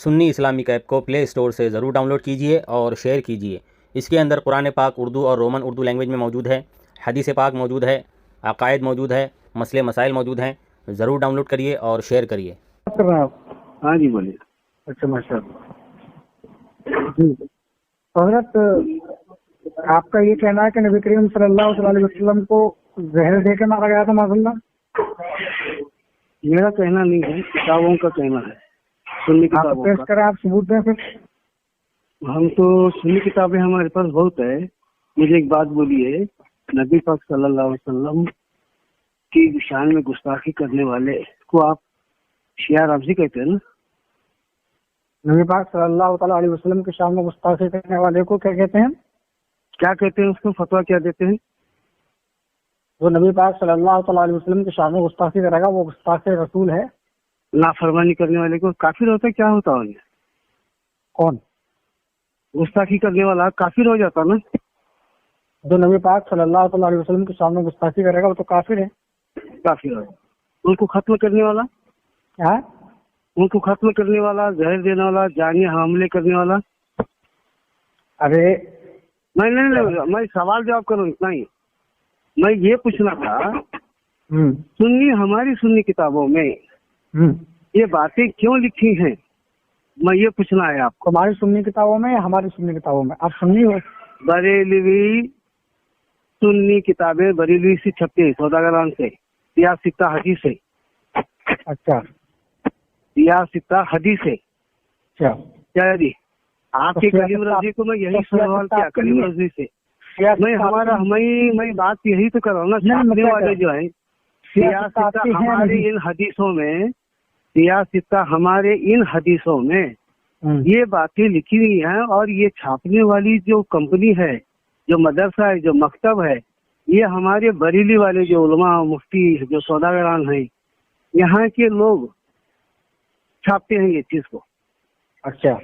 Sunni Islamic app को play store से ज़रूर डाउनलोड कीजिए और शेयर कीजिए। इसके अंदर कुरान पाक उर्दू और रोमन उर्दू लैंग्वेज में मौजूद है, हदीस पाक मौजूद है, अकायद मौजूद है, मसले मसाइल मौजूद हैं। ज़रूर डाउनलोड करिए और शेयर करिए। कर रहे हैं आप? हाँ जी बोलिए। अच्छा माशाअल्लाह जी। तो हज़रत आपका ये कहना है कि नबी करीम सल्लल्लाहु अलैहि वसल्लम को जहर देकर मारा गया था माशाअल्लाह? मेरा कहना नहीं है, किताबों का कहना है, सुन्नी आप किताबों पेश का। करें, आप सबूत दें फिर। हम तो सुन्नी किताबें हमारे पास बहुत है। मुझे एक बात बोलिए, नबी पाक सल्लल्लाहु अलैहि वसल्लम की शान में गुस्ताखी करने वाले को आप शिया रामजी कहते हैं ना? नबी पाक सल्लल्लाहु अलैहि वसल्लम के शान में गुस्ताखी करने वाले को क्या कहते हैं? क्या कहते हैं उसको, फतवा क्या देते हैं? जो नबी पाक सल्लल्लाहु अलैहि वसल्लम के शान में गुस्ताखी करेगा वो गुस्ताखे रसूल है। नाफरमानी करने वाले को काफिर होता है? क्या होता है? कौन? गुस्ताखी करने वाला काफिर हो जाता ना? जो नबी पाक सल्लल्लाहु अलैहि वसल्लम के शान में गुस्ताखी करेगा वो तो काफिर है। काफिर हो। उनको खत्म करने वाला, क्या? उनको खत्म करने वाला, जहर देने वाला, जानी हमले करने वाला। अरे मैं सवाल जवाब करूँ इतना ही। मैं ये पूछना था, हमारी सुन्नी किताबों में ये बातें क्यों लिखी हैं? मैं ये पूछना है आपको। हमारी सुन्नी किताबों में, हमारी सुन्नी किताबों में आप सुन्नी हो? बरेलवी सुन्नी किताबें बरेलवी से छपती है, सौदागरान से, सियासिता हदीस से। अच्छा, सियासिता हदीस से। अच्छा क्या जी? आपके कलीम रजी को मैं यही सवाल किया, कलीम रजी से। मैं बात यही तो कर रहा हूँ ना, छापने वाले जो है सियासिता हमारे इन हदीसों में, सियासिता हमारे इन हदीसों में ये बातें लिखी हुई हैं। और ये छापने वाली जो कंपनी है, जो मदरसा है, जो मकतब है, ये हमारे बरेली वाले जो उलमा, मुफ्ती, जो सौदागरान हैं, यहाँ के लोग छापते हैं ये चीज को। अच्छा,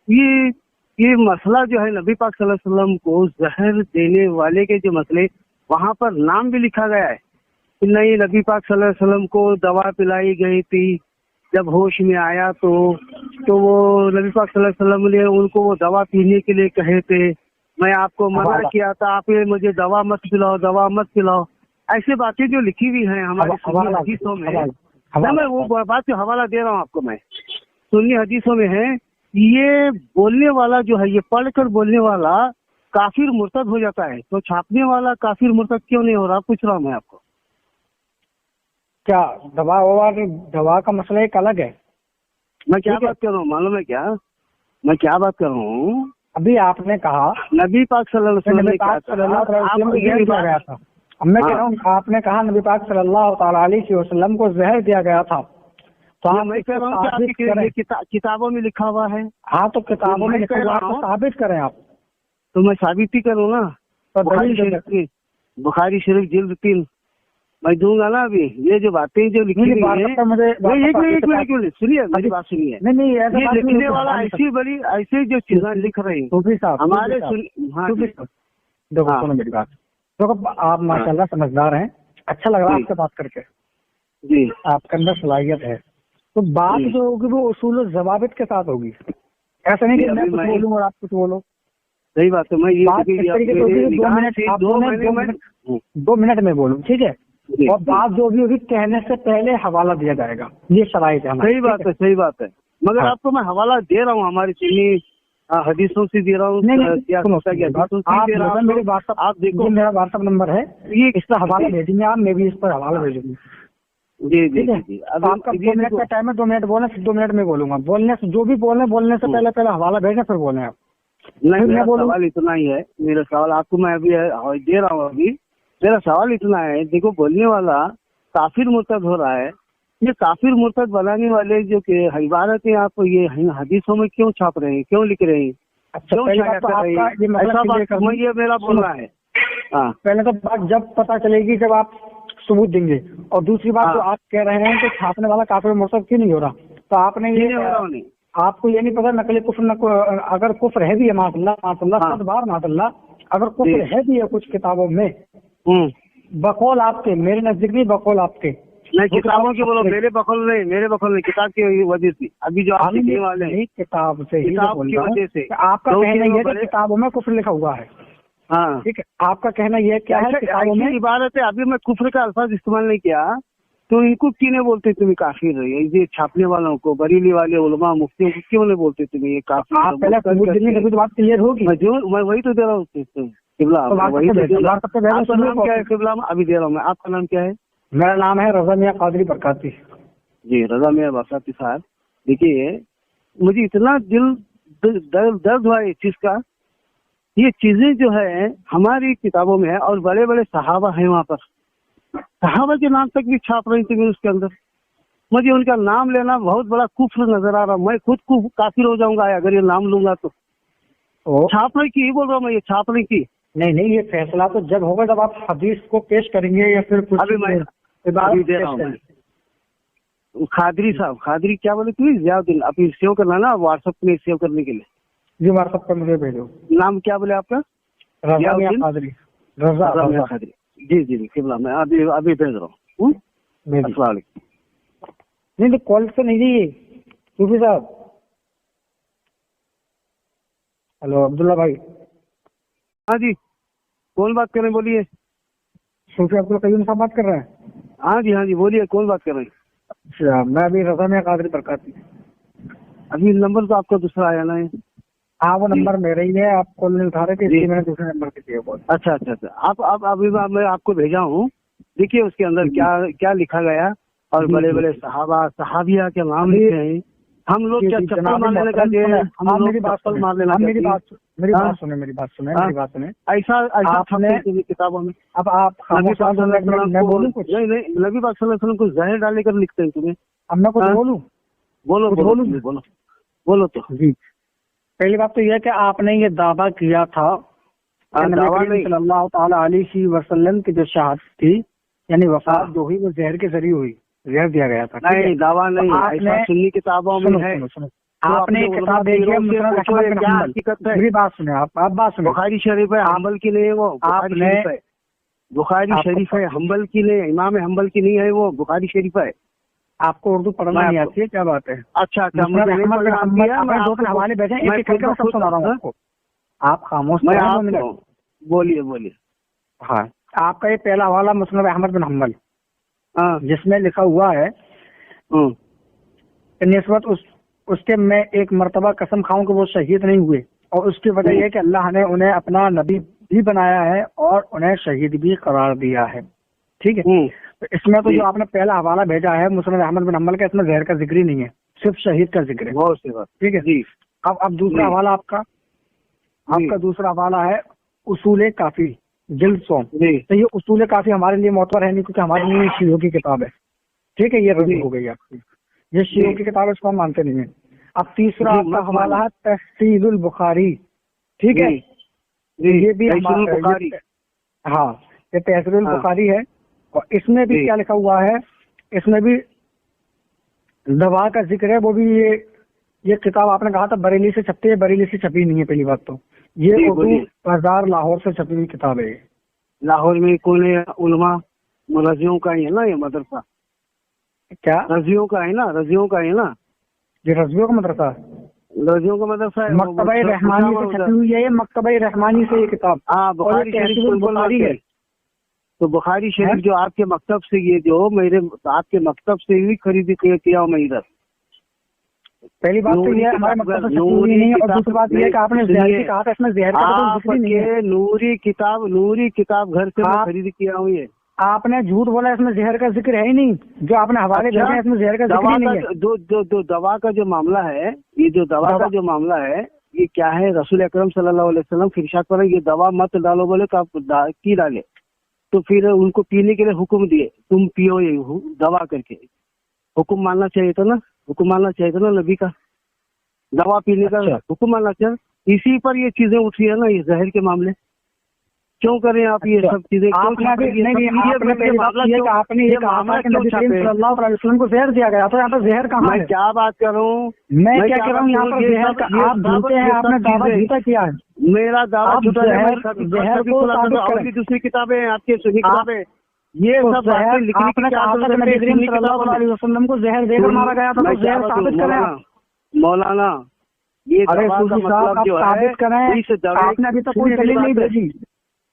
ये मसला जो है नबी पाक सल्लल्लाहु अलैहि वसल्लम को जहर देने वाले के जो मसले, वहाँ पर नाम भी लिखा गया है कि नहीं, नबी पाक सल्लल्लाहु अलैहि वसल्लम को दवा पिलाई गई थी, जब होश में आया तो वो नबी पाक सल्लल्लाहु अलैहि वसल्लम ने उनको वो दवा पीने के लिए कहे थे। मैं आपको मना किया था, आपने मुझे दवा मत पिलाओ, दवा मत पिलाओ। ऐसी बातें जो लिखी हुई हैं हमारी सुन्नी हदीसों में, मैं वो बात जो हवाला दे रहा हूँ आपको, मैं सुन्नी हदीसों में है। ये बोलने वाला जो है, ये पढ़कर बोलने वाला काफिर मुर्तद हो जाता है, तो छापने वाला काफिर मुर्तद क्यों नहीं हो रहा, पूछ रहा हूँ मैं आपको। क्या दवा का मसला एक अलग है। मैं क्या बात कर रहा हूँ मालूम है क्या? मैं क्या बात कर रहा हूँ? अभी आपने कहा नबी पाक सल्लल्लाहु अलैहि वसल्लम ने क्या गया था। अब मैं कह रहा हूँ, आपने कहा नबी पाक सल्लल्लाहु अलैहि वसल्लम को जहर दिया गया था, तो मैं कह रहा हूँ कि किताबों में लिखा हुआ है। हाँ, तो किताबों में लिखा हुआ है, साबित करें आप। तो मैं साबित ही करूँ ना, बुखारी शरीफ जिल्द 3 मैं दूंगा ना। अभी ये जो बातें जो लिखी हुई है, एक मिनट सुनिए, मेरी बात सुनिए। नहीं, ये लिखने वाला ऐसे जो चीजें लिख रहे हैं हमारे, देखो सुनो मेरी बात। देखो आप माशाल्लाह समझदार हैं, अच्छा लग रहा है आपसे बात करके जी, आपके अंदर सलाहियत है। तो बात जो होगी वो उसूल जवाबित के साथ होगी, ऐसा नहीं कि मैं कुछ बोलूं और आप कुछ बोलो। सही बात है। मैं ये बात इस तरीके से होगी, 2 मिनट में बोलूं, ठीक है? और बात जो भी होगी कहने से पहले हवाला दिया जाएगा, ये शराइत है। सही बात है, सही बात है। मगर आपको मैं हवाला दे रहा हूँ, हमारी सुन्नी हदीसों से दे रहा हूँ। आप देखो, मेरा व्हाट्सएप नंबर है, ये इस पर हवाला भेजेंगे आप, मैं भी इस पर हवाला भेजूंगी। जी। अब आपका 2 मिनट का टाइम है, 2 मिनट बोलना, 2 मिनट में बोलूंगा। बोलने से जो भी बोलने से पहले हवाला भेजना, फिर बोले आप। नहीं, मेरा सवाल इतना ही है, मेरा सवाल आपको मैं अभी दे रहा हूँ। अभी मेरा सवाल इतना है, देखो बोलने वाला काफिर मुर्तद हो रहा है। ये काफिर मुर्तद बनाने वाले जो इबारतें आप ये हदीसों में क्यों छाप रहे हैं, क्यों लिख रहे हैं, क्यों शाया कर रहे हैं? ऐसा बात ये मेरा बोलना है। हाँ, पहले तो बात जब पता चलेगी जब आप सबूत देंगे, और दूसरी बात जो आप कह रहे हैं कि छापने वाला काफिर मुर्तद क्यों नहीं हो रहा, तो आपने ये आपको ये नहीं पता नकली कुफ्र, अगर कुफ्र है भी है माशाल्लाह, अगर कुफ्र है भी है कुछ किताबों में, बकौल आपके, मेरे नजदीक नहीं, बकौल आपके, नहीं किताबों की बोलो, मेरे बखल नहीं, किताब की वजह से अभी जो आप लिखने वाले हैं किताब से ही किताब बोल की रहा हूँ। वजह से आपका तो कहना कि ये है वो कि किताबों में कुफ्र लिखा हुआ है, हाँ ठीक है, आपका कहना ये क्या है किताबों में इबारत है। अभी मैं कुफ्र का अल्फाज इस्तेमाल नहीं किया, तो इनको क्यों नहीं बोलते तुम्हें काफिर? ये छापने वालों को, बरेली वाले उलमा मुफ्तियों को क्यों नहीं बोलते तुम्हें ये काफिर? आप पहले सबूत देंगे तभी तो बात क्लियर होगी। मैं वही तो दे रहा हूँ किबला, वही तो दे रहा हूँ। आपका नाम क्या है किबला? अभी दे रहा हूँ मैं। आपका नाम क्या है? मेरा नाम है रजा मियां कादरी बरकाती। जी रजा मियां बरकाती साहब, देखिए मुझे इतना दिल दर्द हुआ इस चीज का। ये चीजें जो है हमारी किताबों में है और बड़े बड़े सहाबा हैं वहाँ पर, सहाबा के नाम तक भी छाप रही थी उसके अंदर। मुझे उनका नाम लेना बहुत बड़ा कुफ्र नजर आ रहा। मैं खुद को काफिर हो जाऊंगा अगर ये नाम लूंगा तो। छापने की ही बोल रहा हूँ मैं, ये छापने की नहीं, ये फैसला तो जब होगा जब आप हदीस को पेश करेंगे या फिर कुछ अभी मैं अभी दे रहा हूँ। खादरी साहब, खादरी क्या बोले तुम्हें? जियाउद्दीन, अभी सेव करना ना व्हाट्सएप में, सेव करने के लिए जी व्हाट्सएप पर मुझे भेजो। नाम क्या बोले आपका? रजा मियां कादरी। रजा मियां खादरी। जी किबला, मैं अभी भेज रहा हूँ। अस्सलाम वालेकुम। नहीं तो कॉल से नहीं जी सूफी साहब। हेलो अब्दुल्ला भाई। हाँ जी, कौन बात कर रहे हैं? बोलिए। सूफी अब्दुल कयूम साहब बात कर रहे हैं? हाँ जी बोलिए, कौन बात कर रहे हैं? अच्छा, मैं अभी रजा मियां कादरी बरकाती। अभी नंबर तो आपका दूसरा आया ना है? हाँ वो नंबर मेरा ही है, आप कॉल नहीं उठा रहे थे इसलिए मैंने दूसरे नंबर से किया कॉल। अच्छा। आप अभी मैं आपको भेजा हूँ, देखिए उसके अंदर क्या लिखा गया और बड़े बड़े सहाबा सहाबिया के नाम लिखे हैं। हम लोग क्या चप्पल मार लेने का? हम लोग चप्पल मार लेना? मेरी बात सुने। ऐसा आपने किताबों में। अब आप मैं बोलूं कुछ? नहीं, नबी पाक सल्लल्लाहु अलैहि वसल्लम को जहर डाल कर लिखते हैं तुम्हें। अब मैं कुछ बोलूं? बोलो तो जी। पहली बात तो यह है कि आपने ये दावा किया था सल्लल्लाहु ताला अलैहि वसल्लम की जो शहादत थी यानी वफात जो हुई वो जहर के जरिए हुई, जहर दिया गया था। नहीं, दावा नहीं, ऐसा सुन्नी किताबों में है। आपने किताब देखी है? मेरी बात सुने, आप बात सुने। बुखारी शरीफ है, हम्बल की नहीं है वो। आपने बुखारी शरीफ है, हम्बल की नहीं, इमाम हम्बल की नहीं है वो, बुखारी शरीफ है। आपको उर्दू पढ़ना नहीं आती है? क्या बात है? अच्छा, हवाले बैठे सब सुना रहा हूँ आपको, आप खामोश। बोलिए। हाँ, आपका ये पहला हवाला मुस्नद अहमद बिन हम्बल, जिसमें लिखा हुआ है निस्बत उसके मैं एक मर्तबा कसम खाऊं कि वो शहीद नहीं हुए, और उसकी वजह यह कि अल्लाह ने उन्हें अपना नबी भी बनाया है और उन्हें शहीद भी करार दिया है। ठीक है, तो इसमें तो जो आपने पहला हवाला भेजा है मुस्नद अहमद बिन हम्बल का, इसमें जहर का जिक्र ही नहीं है, सिर्फ शहीद का जिक्र है। ठीक है जी। अब दूसरा हवाला आपका दूसरा हवाला है उसूल काफी जिल्द 100। तो ये उसूल काफी हमारे लिए मोतबर है नहीं, क्योंकि हमारे लिए शियों की किताब है। ठीक है, ये रद्द हो गई आपकी, ये शियों की किताब है, इसको हम मानते नहीं है। अब तीसरा आपका हवाला है तहसीरुल बुखारी। ठीक है, ये भी बुखारी, हाँ ये तहसीरुल बुखारी है, और इसमें भी क्या लिखा हुआ है? इसमें भी दवा का जिक्र है। वो भी ये किताब आपने कहा था बरेली से छपती है, बरेली से छपी नहीं है। पहली बात तो ये उर्दू बाजार लाहौर से छपी हुई किताब है। लाहौर में कौन है? उलमा रजियों का ही है ना ये मदरसा? क्या रजियों का है ना? ये रजियों का मदरसा है। मकतबा रहमानी से छपी हुई है, ये मकतबा रहमानी से ये किताब। बुखारी शरीफ है। तो बुखारी शरीफ जो आपके मकतब से, ये जो मेरे आपके मकतब से ही खरीदी किया मैं इधर। पहली बात तो ये हमारे मकतब से नहीं है, और दूसरी बात ये कि आपने जहर की कहा था, इसमें जहर का जिक्र नहीं है। नूरी किताब घर से मैं खरीद किया हूँ। ये आपने झूठ बोला, इसमें जहर का जिक्र है ही नहीं। जो आपने हवाले भेजे हैं इसमें जहर का जिक्र ही नहीं है। जो दवा का जो मामला है, ये जो दवा का जो मामला है, ये क्या है? रसूल अकरम सल्लल्लाहु अलैहि वसल्लम की इरशाद पर ये दवा मत डालो, बोले तो आप की डाले, तो फिर उनको पीने के लिए हुक्म दिए, तुम पियो ये दवा करके। हुक्म मानना चाहिए था ना नबी का, दवा पीने का हुक्म मानना चाहिए। इसी पर ये चीजें उठी है ना, ये जहर के मामले। क्यों करें आप ये सब चीजें? आपने को जहर दिया गया था, यहाँ पर जहर कहाँ है? मैं क्या बात कर रहा हूँ? मैं क्या कर रहा हूँ? यहाँ पर जहर का आप झूठे हैं, आपने दावा झूठा किया है। मेरा दावा झूठा है। जहर को दूसरी किताबें आपकी सुनी किताबें ये तो सब जहर बातें लिखने की आपने क्या कहा था जरूरत कि है नबी करीम सुन्नी सल्लल्लाहु किताबों में? अलैहि वसल्लम को जहर देकर मारा गया था, तो जहर साबित करें। मौलाना ये अरे दवा का सूफी साहब, मतलब आप जो है साबित करें। इस दवे आपने अभी तक कोई दलील नहीं भेजी,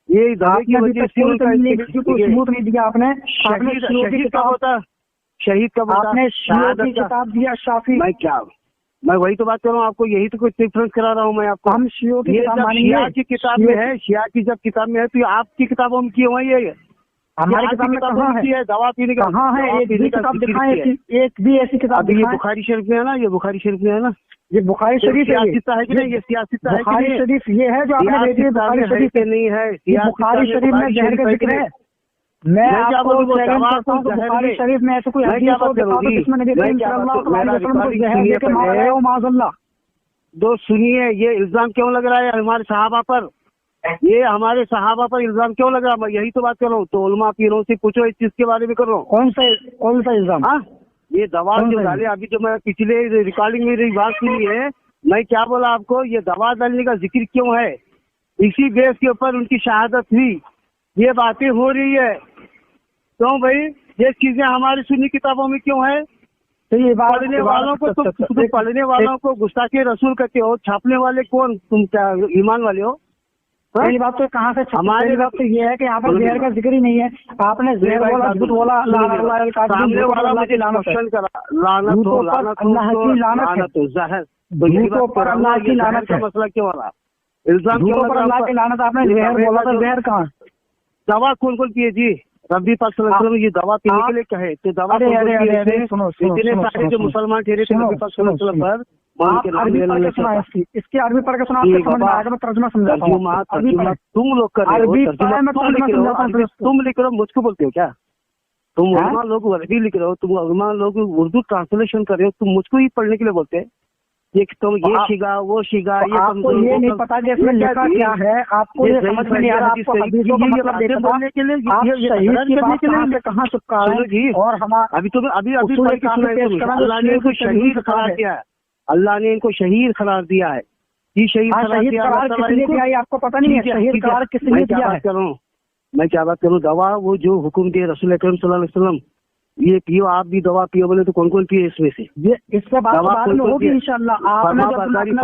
ये दवे की आपने अभी वजह तक से कोई उनका दलील नहीं भेजी, कोई सबूत नहीं दिया आपने। आपने शियों की शहीद कब किताब, होता? शहीद कब होता? आपने शियों की शहादत का। किताब दिया शाफी। मैं वही तो बात कर रहा हूँ आपको, यही तो कुछ डिफरेंस करा रहा हूँ मैं आपको। हम शियों की ये किताब जब मानेंगे, शिया की किताब में है, शिया की जब किताब में है, तो ये आपकी किताबों में क्यों है? ये हमारी किताब में कहाँ है? दवा पीने का, कहाँ है? एक भी किताब दिखाएं, एक भी ऐसी किताब अभी ये दिखाएं। बुखारी शरीफ में है ना, ये बुखारी शरीफ में है ना, ये बुखारी शरीफ है, सियासिता है कि नहीं? ये सियासिता है कि बुखारी नहीं? शरीफ ये है जो आपने भेजी है, बुखारी शरीफ है नहीं है? ये बुखारी शरीफ में जहर का जिक्र है। मैं आपको चैलेंज करता हूँ कि बुखारी शरीफ में ऐसे कोई हदीस हो दिखाओ तो जिसमें नबी करीम सल्लल्लाहु अलैहि वसल्लम को जहर देकर मारा गया हो, माज़अल्लाह। दो सुनिए, ये इल्जाम क्यों लग रहा है हमारे सहाबा पर? ये हमारे सहाबा पर इल्जाम क्यों लग रहा है? मैं यही तो बात कर रहा हूँ। तो उलमा पीरों से पूछो इस चीज के बारे में कर रहा हूँ। कौन सा इल्जाम? हाँ, ये दवा जो डाले, अभी जो मैं पिछले रिकॉर्डिंग में बात सुनी है, मैं क्या बोला आपको, ये दवा डालने का जिक्र क्यों है? इसी बेस के ऊपर उनकी शहादत हुई, ये बातें हो रही है। क्यों भाई? ये चीजें हमारी सुन्नी किताबों में क्यों है? तो ये पढ़ने वालों को तो पढ़ने वालों को गुस्ताखी रसूल कहते हो, छापने वाले कौन? तुम क्या ईमान वाले हो? पहली बात तो कहाँ से हमारी बात तो ये है कि यहाँ पर जहर का जिक्र ही नहीं है। आपने जहर बोला, झूठ बोला, सामने वाला मुझे क्वेश्चन करा, लानत हो, अल्लाह की लानत है, जहर झूठों पर अल्लाह की लानत है। मसला क्यों आ रहा? इल्जाम झूठों पर अल्लाह की लानत। आपने जहर बोला था, जहर कहाँ? दवा कौन कौन पिए जी? रब्बी पाक सल्लल्लाहु अलैहि वसल्लम ये दवा पीने के लिए कहे तो दवा अरे सुनो, इतने सारे जो मुसलमान ठहरे थे नबी पाक सल्लल्लाहु अलैहि वसल्लम पर, आप अरबी पढ़ के सुना, इसकी अरबी पढ़ के सुना, आपको समझ में आएगा। मैं तर्जुमा समझाता हूँ। तुम लोग कर रहे हो, तुम लिख रहे हो, मुझको बोलते हो क्या? तुम उलमा लोग अरबी लिख रहे हो, तुम उलमा लोग उर्दू ट्रांसलेशन कर रहे हो, तुम मुझको ही पढ़ने के लिए बोलते हैं। ये तुम ये शिगा वो शिगा, ये आपको ये नहीं पता कि इसमें लिखा क्या है, आपको ये समझ में नहीं आ रहा। आपको हदीसों का मतलब देखना बोलने के लिए, आप शहीद की बात कहाँ से कहाँ चुपका है। और हमारा अभी तुम अभी अल्लाह ने इनको शहीद करार दिया है, अल्लाह ने इनको शहीद करार दिया है। ये शहीद करार किसने दिया है आपको पता नहीं है? शहीद करार किसने दिया है? मैं क्या बात करूँ? दवा वो जो हुक्म दिए रसूल अकरम सल्लल्लाहु अलैहि वसल्लम, ये पियो, आप भी दवा पियो बोले तो कौन कौन पिए इसमें से? ये इससे बाद में होगी इंशाल्लाह। आपने जब अपना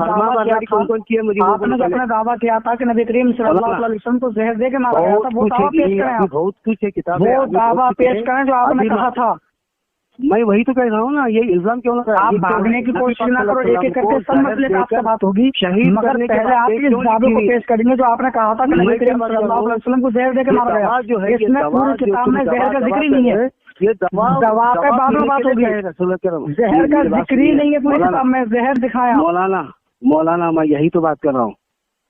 दावा किया था कि नबी करीम सल्लल्लाहु अलैहि वसल्लम को जहर दे के मारा गया था, वो दावा पेश करें। बहुत कुछ है किताब, वो दावा पेश करें जो आपने कहा था। मैं वही तो कह रहा हूँ ना, ये इल्जाम क्यों लगा? आप भागने की कोशिश ना करो, एक एक करके सब मसले पे आपसे बात होगी। शहीद मगर पहले आप इस दावे को पेश करेंगे जो आपने कहा था कि नबी करीम सल्लल्लाहु अलैहि वसल्लम को जहर दे के मारा गया। इसमें पूरी किताब में जहर का जिक्र ही नहीं है। ये दवा पे बाद में बात होगी। जहर का जिक्र ही नहीं है पूरी किताब में। जहर दिखाया मौलाना, मैं यही तो बात कर रहा हूँ।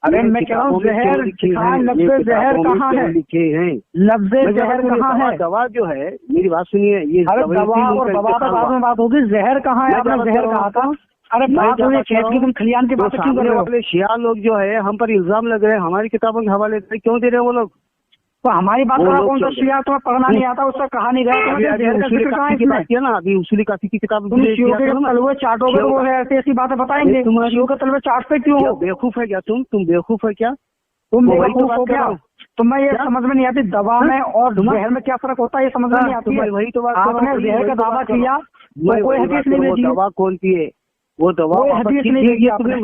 अरे मैं कह रहा हूँ जहर दिखाया, लफ्ज़ जहर कहाँ है? लिखे हैं लफ्ज़ जहर कहाँ है? दवा जो है, मेरी बात सुनिए, ये दवा और दवा पे बाद में बात होगी। जहर कहाँ है? आपने जहर कहा था। अरे बात हो खेत की, तुम खलियान की बात क्यों कर रहे हो? शिया लोग जो है हम पर इल्जाम लग रहे हैं, हमारी किताबों के हवाले क्यों दे रहे हैं वो लोग? तो हमारी बात करा, कौन सा शिया तुम्हें पढ़ना नहीं आता, उसका कहा नहीं गया। ना अभी उसूली काफी की किताब तलवे चाटोगे, वो है ऐसी ऐसी बातें बताएंगे। शियों के तलवे चाटते क्यों हो? बेवकूफ है क्या तुम बेवकूफ है क्या? तुम बेवकूफ हो क्या? तुम्हें ये समझ में नहीं आती दवा में और जहर में क्या फर्क होता है, ये समझ में नहीं आती है। वही तो बात, आपने जहर का दावा किया, कोई हदीस नहीं भेजी। दवा कौन पिए? वो दवा कोई हदीस नहीं भेजी आपने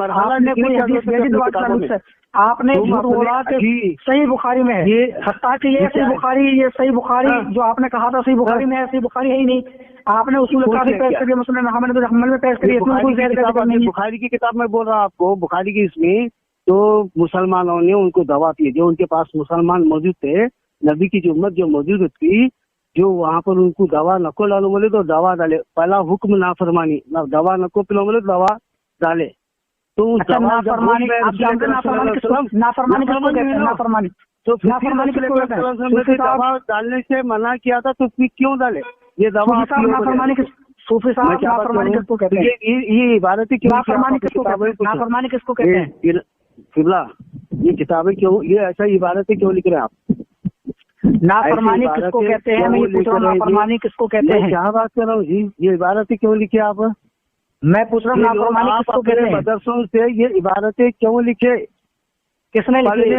कोई हदीस भेजी दवा के ताल्लुक से। आपने झूठ बोला कि सही बुखारी में है, हत्ता कि ये सही बुखारी जो आपने कहा था सही बुखारी में है, सही बुखारी है ही नहीं। आपने उसूल काफी पेश करी, मुस्लिम अहमद में पेश करी। बुखारी की किताब में बोल रहा हूँ आपको, बुखारी की इसमें तो मुसलमानों ने उनको दवा पी, जो उनके पास मुसलमान मौजूद थे, नबी की जो उम्मत जो मौजूद थी, जो वहाँ पर उनको दवा नको डालो बोले तो दवा डाले। पहला हुक्म नाफरमानी, दवा नको पिलो बोले तो दवा डाले। तो नाफरमानी दवा डालने से मना किया था, तो क्यों डाले ये दवा? सूफी साहब नाफरमानी किसको कहते हैं? ये इबादतें क्यों? नाफरमानी किसको कहते हैं? किबला, ये किताबें क्यों, ये ऐसा इबादतें क्यों लिख रहे हैं आप? नाफरमानी किसको कहते हैं? मैं ये पूछ रहा हूँ, नाफरमानी किसको कहते हैं? क्या बात कर रहा हूँ जी, ये इबादतें क्यों लिखे आप? मैं पूछ रहा हूँ नाफरमानी किसको कहते हैं? मदरसों से ये इबादतें क्यों लिखे? किसने लिखी?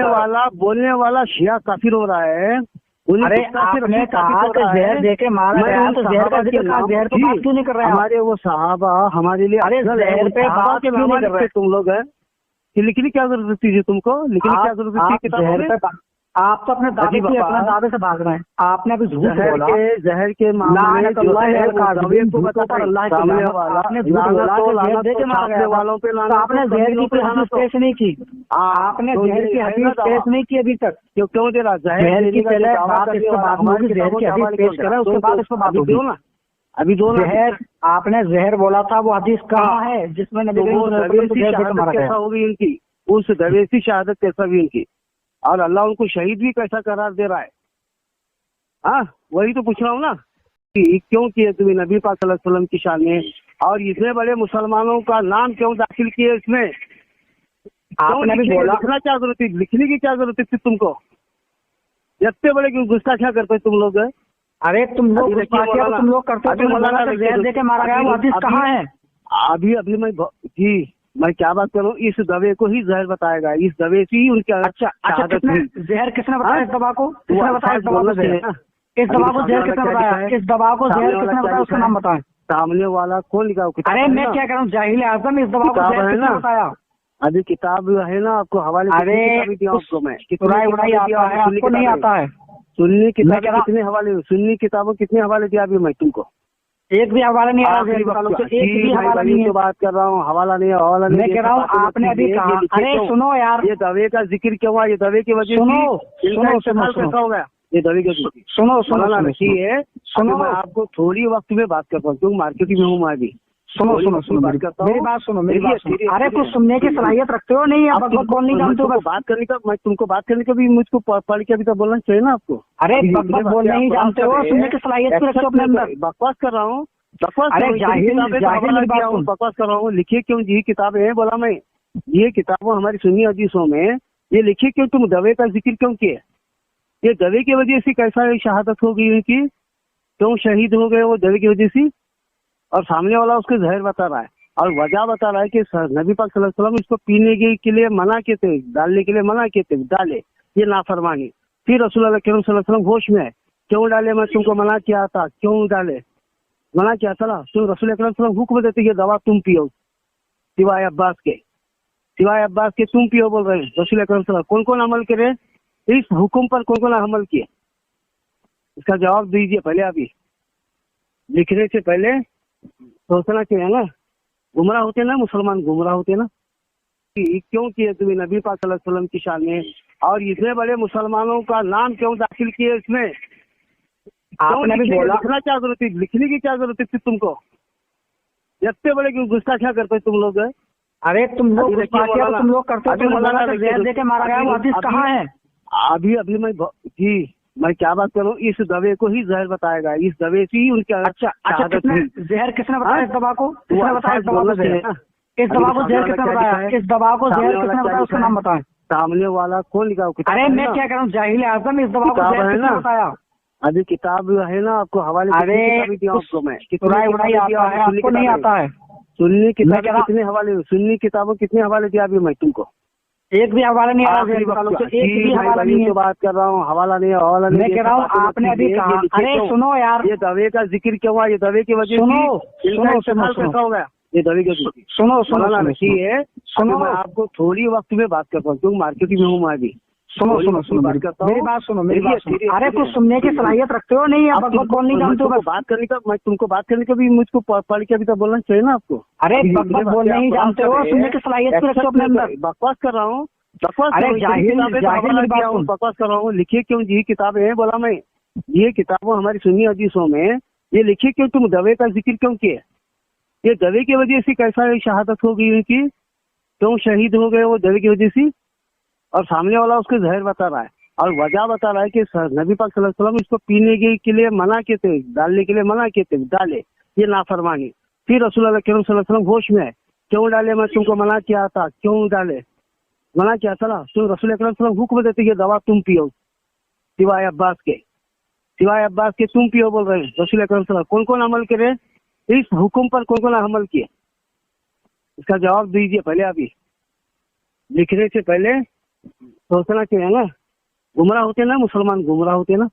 बोलने वाला शिया काफिर हो रहा है, उन्हीं अरे गुस्सा से आपने रसूल कहा साबित हो कि रहा है। जहर देके मारा मैं गया, उन तो जहर का सहाबा के जिक्र नाम जहर पे बात क्यों नहीं कर रहे हैं आप? हमारे वो सहाबा हमारे लिए अरे अफजल है, जहर वो पे सहाबा बात के क्यों नाम नहीं कर रहे? लिखते तुम लोग है कि लिखने क्या जरूरत थी तुमको, लिखने क्या जरूरत थी आप किताबों जहर में? पे आप तो अपने दावे अजीब के अपने बात। दावे से भाग रहे हैं। आपने अभी झूठ बोला। जहर के मामले में जो है वो दवे को बताता है, अल्लाह की सामने लानत। वाला आपने झूठ बोला कि जहर दे के मारा गया था। वालों पे तो लानत, आपने तो जहर की कमीनों कोई पे हदीस लानत हो। पेश नहीं की। आपने तो जहर ये की है हदीस ना पेश दावा। नहीं की अभी तक। क्यों दे रहा जहर की पहले बात इसके बाद में होगी, जहर की हदीस पेश करें, उसके बाद इस पर बात होगी। अभी दो ना जहर आपने जहर बोला था, वो हदीस कहाँ है जिसमें नबी करीम सल्लल्लाहु अलैहि वसल्लम को जहर देकर मारा कैसा गया? होगी इनकी, उस दवेसी शहादत कैसा भी इनकी, और अल्लाह उनको शहीद भी कैसा करार दे रहा है। हाँ वही तो पूछ रहा हूँ ना कि क्यों किए तुम्हें नबी पाक सल्लल्लाहु अलैहि वसल्लम की शान में, और इतने बड़े मुसलमानों का नाम क्यों दाखिल किए इसमें? आपने भी बोला। लिखना क्या जरूरत थी, लिखने की क्या जरूरत थी तुमको? इतने बड़े क्यों गुस्सा क्या करते तुम लोग? अरे तुम लोग अभी देखिए गुस्ताखिया तो तुम लोग करते हो। अभी तुमने बोला मौलाना कि जहर देके मारा गया, वो हदीस कहाँ है? अभी मैं क्या बात करूँ, इस दवे को ही जहर बताएगा, इस दवे से ही उनका अच्छा किसने जहर किसने बताया इस दवा को? किसने बताया इस दवा को जहर? इस दवा को जहर किसने बताया? इस दवा को जहर किसने बताया, उसका नाम बताएं। सामने वाला कौन लिखा? अरे मैं क्या करूँ, जाहिल आजम, इस दवा को जहर किसने बताया? अभी किताब है ना आपको हवाले। अरे आपको मैं उड़ाई आता है, आपको नहीं आता है। सुन्नी किताबें कितने हवाले, सुन्नी किताबों कितने हवाले दिया अभी मैं तुमको? एक भी हवाला नहीं आ रहा, एक भी हवाला नहीं है। बात कर रहा हूँ, हवाला नहीं, हवाला नहीं। मैं कह रहा हूँ आपने अभी कहा। अरे सुनो यार, ये दवे का जिक्र क्यों हुआ? ये दवे की वजह कैसा हो गया? ये दवे का सुनो मैं आपको थोड़ी वक्त में बात करता हूँ क्योंकि मार्केटिंग में हूँ मैं अभी। सुनो मेरी बात सुनो, मेरी बात सुनो। अरे कुछ सुनने की सलाहियत रखते हो नहीं? अब बोल नहीं जानते हो? बात करने का, मैं तुमको बात करने का भी मुझको पढ़ के अभी तो बोलना चाहिए ना आपको। अरे बोल नहीं जानते हो, सुनने की सलाहियत रखते हो अपने अंदर। बकवास कर रहा हूँ, बकवास। अरे जाहिल बकवास कर रहा हूँ। लिखिए क्यों जी किताबें हैं, बोला मैं ये किताबों हमारी सुन्नी हदीसों में ये लिखिए क्यों, तुम दवे का जिक्र क्यों किए? ये दवे की वजह से कैसा शहादत हो गई उनकी, क्यों शहीद हो गए वो दवे की वजह से? और सामने वाला उसको जहर बता रहा है और वजह बता रहा है कि नबी पाक सल्लल्लाहु अलैहि वसल्लम इसको पीने के लिए मना किए थे, डालने के लिए मना किए थे, डाले, ये नाफरमानी। फिर रसूलुल्लाह सल्लल्लाहु अलैहि वसल्लम होश में, क्यों डाले? मैं तुमको मना किया था, क्यों डाले? मना किया था ना, तो रसूल सल्लल्लाहु अलैहि वसल्लम हुक्म देते ये दवा तुम पियो, सिवाय अब्बास के तुम पियो बोल रहे हैं रसूल सल्लल्लाहु अलैहि वसल्लम। कौन कौन अमल करे इस हुक्म पर, कौन कौन अमल किए? इसका जवाब दीजिए पहले। अभी लिखने से पहले सोचना चाहिए ना। गुमराह होते ना मुसलमान, गुमराह होते ना। क्यों किए तुम्हें नबी पाक सल्लल्लाहु अलैहि वसल्लम की शान में, और इतने बड़े मुसलमानों का नाम क्यों दाखिल किए इसमें? आपने भी बोला। लिखना क्या जरूरत थी, लिखने की क्या जरूरत थी तुमको? इतने बड़े क्यों गुस्सा क्या करते तुम लोग? अरे तुम लोग तुम लोग करते हो। जहर देके मारा गया, वो हदीस कहाँ है? अभी मैं क्या बात करूँ, इस दवे को ही जहर बताएगा, इस दवे से ही उनका जहर किसने बताया इस दवा को? किसने बताया इस दवा को जहर? इस दवा को जहर किसने बताया? इस दवा को जहर किसने बताया, उसका नाम बताएं। सामने वाला कौन लिखा? अरे मैं क्या करूँ, जाहिल आजम, इस दवा को जहर किसने बताया? अभी किताब है ना आपको हवाले। अरे आपको मैं उड़ाई आता है, आपको नहीं आता है? सुन्नी किताबें कितने हवाले, सुन्नी किताबों कितने हवाले दिया अभी मैं तुमको? एक भी हवाला नहीं आ रहा, एक भी हवाला नहीं है। बात कर रहा हूँ, हवाला नहीं, हवाला नहीं। मैं कह रहा हूँ आपने अभी कहा। अरे सुनो यार, ये दवे का जिक्र क्यों हुआ? ये दवे की वजह कैसा हो गया? ये दवे की सुनो मैं आपको थोड़ी वक्त में बात करता हूँ क्योंकि मार्केटिंग में हूँ मैं अभी। सुनो मेरी बात सुनो। अरे कुछ सुनने की सलाहियत रखते हो नहीं? अब बोल नहीं जानते हो? बात करने का, मैं तुमको बात करने का भी मुझको पढ़ के अभी तो बोलना चाहिए ना आपको। अरे बोल नहीं जानते हो, सुनने की सलाहियत रखते हो अपने अंदर। बकवास कर रहा हूँ, बकवास। अरे बकवास कर रहा हूँ। लिखिए क्यों जी किताबें हैं, बोला मैं ये किताबों हमारी सुन्नी हदीसों में ये लिखिए क्यों, तुम दवे का जिक्र क्यों किए? ये दवे की वजह से कैसा शहादत हो गई उनकी, क्यों शहीद हो गए वो दवे की वजह से? और सामने वाला उसको जहर बता रहा है और वजह बता रहा है कि नबी पाक सल्लल्लाहु अलैहि वसल्लम इसको पीने के लिए मना किए थे, डालने के लिए मना किए थे, डाले, ये नाफरमानी। फिर रसूलुल्लाह सल्लल्लाहु अलैहि वसल्लम होश में, क्यों डाले? मैं तुमको मना किया था, क्यों डाले? मना किया था ना, तो रसूल सल्लल्लाहु अलैहि वसल्लम हुक्म देते ये दवा तुम पियो, सिवाय अब्बास के तुम पियो बोल रहे हैं रसूल सल्लल्लाहु अलैहि वसल्लम। कौन कौन अमल करे इस हुक्म पर, कौन कौन अमल किए? इसका जवाब दीजिए पहले। अभी लिखने से पहले सोचना चाहिए ना। गुमराह होते ना मुसलमान, गुमराह होते ना।